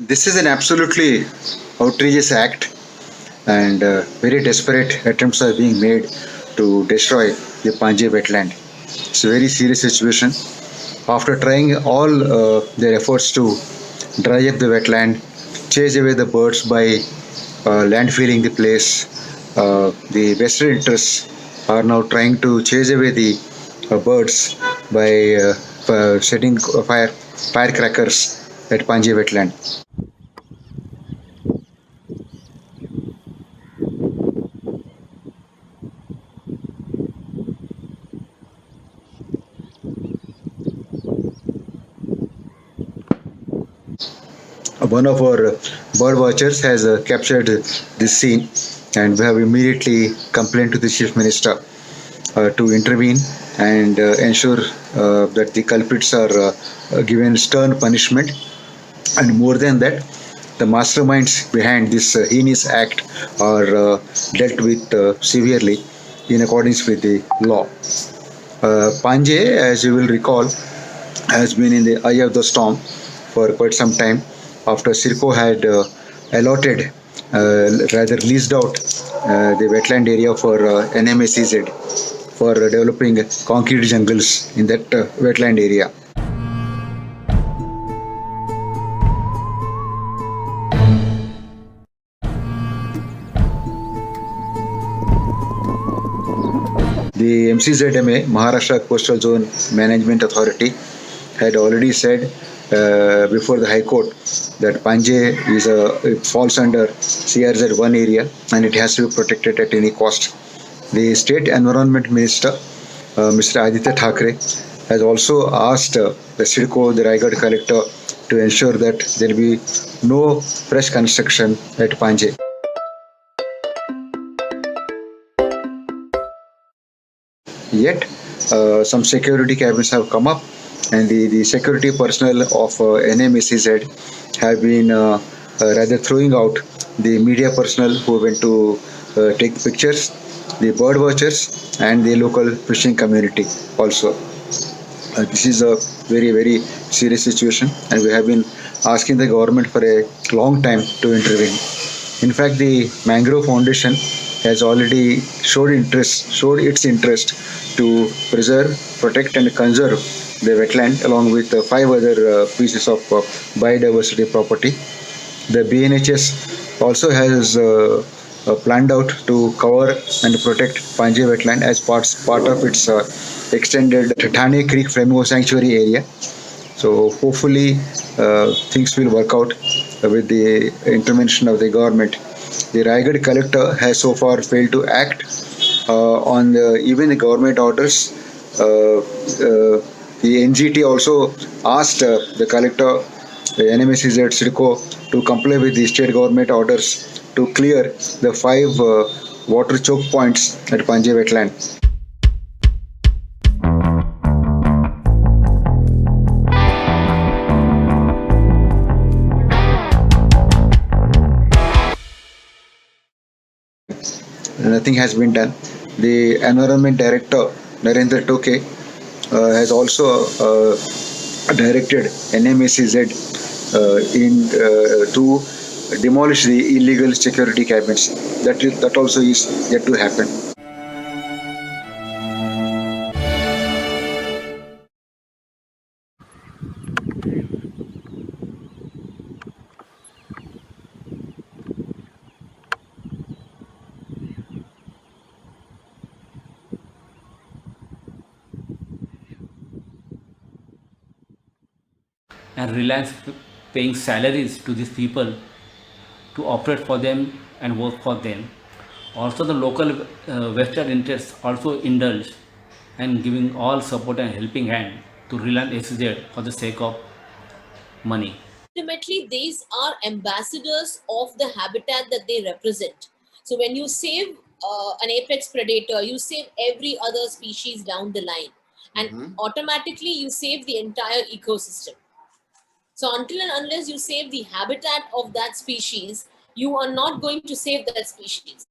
This is an absolutely outrageous act, and very desperate attempts are being made to destroy the Panje wetland. It's a very serious situation. After trying all their efforts to dry up the wetland, chase away the birds by landfilling the place, the vested interests are now trying to chase away the birds by setting firecrackers at Panje wetland. One of our bird watchers has captured this scene, and we have immediately complained to the chief minister to intervene and ensure that the culprits are given stern punishment, and more than that, the masterminds behind this heinous act are dealt with severely in accordance with the law. Panje, as you will recall, has been in the eye of the storm for quite some time after Sirco had allotted, rather leased out the wetland area for NMSEZ for developing concrete jungles in that wetland area. The MCZMA, Maharashtra Coastal Zone Management Authority, had already said before the High Court that Panje it falls under CRZ 1 area and it has to be protected at any cost. The State Environment Minister, Mr. Aditya Thackeray, has also asked the CIDCO, the Raigad collector, to ensure that there will be no fresh construction at Panje. Yet, some security cabins have come up, and the security personnel of NMSEZ have been rather throwing out the media personnel who went to take pictures, the bird watchers, and the local fishing community also. This is a very, very serious situation, and we have been asking the government for a long time to intervene. In fact, the Mangrove Foundation has already showed its interest to preserve, protect, and conserve the wetland along with five other pieces of biodiversity property. The BNHS also has planned out to cover and protect Panje wetland as part of its extended Thane Creek Flamingo Sanctuary area. So hopefully things will work out with the intervention of the government. The Raigad collector has so far failed to act on even the government orders. The NGT also asked the collector, the NMSEZ CIDCO, to comply with the state government orders to clear the five water choke points at Panje wetland. Nothing has been done. The Environment Director, Narendra Toke, has also directed NMSEZ to demolish the illegal security cabins. That also is yet to happen. And Reliance paying salaries to these people to operate for them and work for them. Also the local vested interests also indulge and giving all support and helping hand to Reliance SZ for the sake of money. Ultimately, these are ambassadors of the habitat that they represent. So when you save an apex predator, you save every other species down the line, and automatically you save the entire ecosystem. So until and unless you save the habitat of that species, you are not going to save that species.